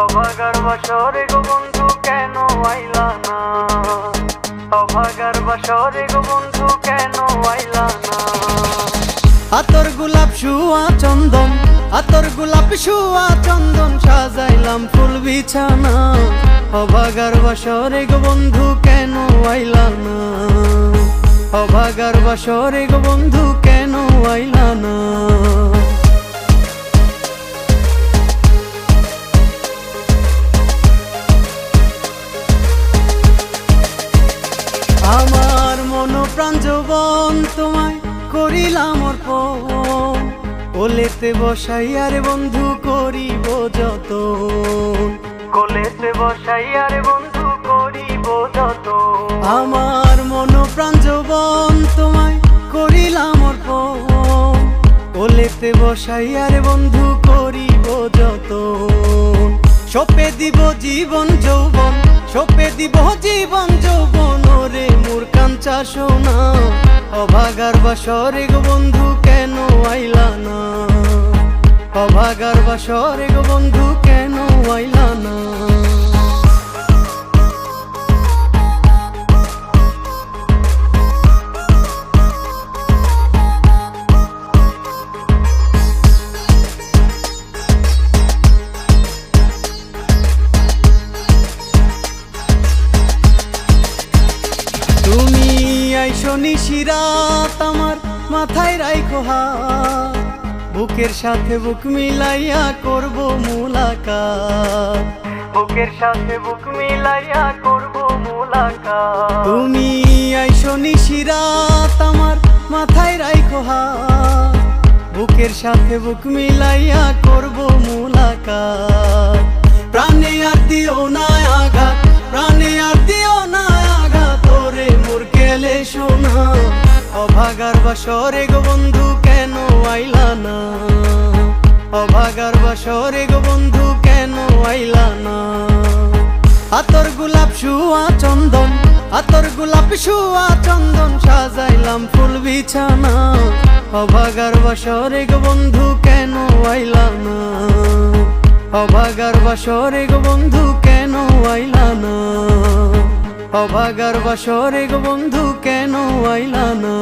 অভাগার বাসরে গো বন্ধু কেন আইলা না, অভাগার বাসরে গো বন্ধু কেন আইলা না। আতর গোলাপ শুয়া চন্দন, আতর গোলাপ শুয়া চন্দন, সাজাইলাম ফুল বিছানা। অভাগার বাসরে গো বন্ধু কেন আইলা না, অভাগার বাসরে গো বন্ধু কেন আইলা না। আমার মন প্রাণ যৌবন তোমায় করিলাম অর্পণ, কোলেতে বসাইয়া রে বন্ধু করিব যতন, কোলেতে বসাইয়া রে বন্ধু করিব যতন। আমার মন প্রাণ যৌবন তোমায় করিলাম অর্পণ, কোলেতে বসাইয়া রে বন্ধু করিব যতন। সপে দিব জীবন যৌবন, সপে দিব জীবন যৌবন, ওরে মোর কাঞ্চা সোনা। অভাগার বাসরে গো বন্ধু কেন আইলা না, অভাগার বাসরে গো বন্ধু কেন আইলা না। তুমি আইসো নিশিরাত আমার মাথায় রাইখো হাত, বুকের সাথে বুক মিলাইয়া করব মুলাকাত, বুকের সাথে বুক মিলাইয়া করব মুলাকাত। তুমি আইসো নিশিরাত আমার মাথায় রাইখো হাত, বুকের সাথে বুক মিলাইয়া করব মুলাকাত। প্রাণে আর দিও না আঘাত, প্রাণে আর দিও না আঘাত, ওরে মোর কেলে শোনা। অভাগার বাসরে গো বন্ধু কেন আইলা না, অভাগার বাসরে গো বন্ধু কেন আইলা না। আতর গোলাপ শুয়া চন্দন, আতর গোলাপ শুয়া চন্দন, সাজাইলাম ফুল বিছানা। অভাগার বাসরে গো বন্ধু কেন আইলা না, অভাগার বাসরে গো বন্ধু কেন আইলা না, অভাগার বাসরে গো বন্ধু কেন আইলা না।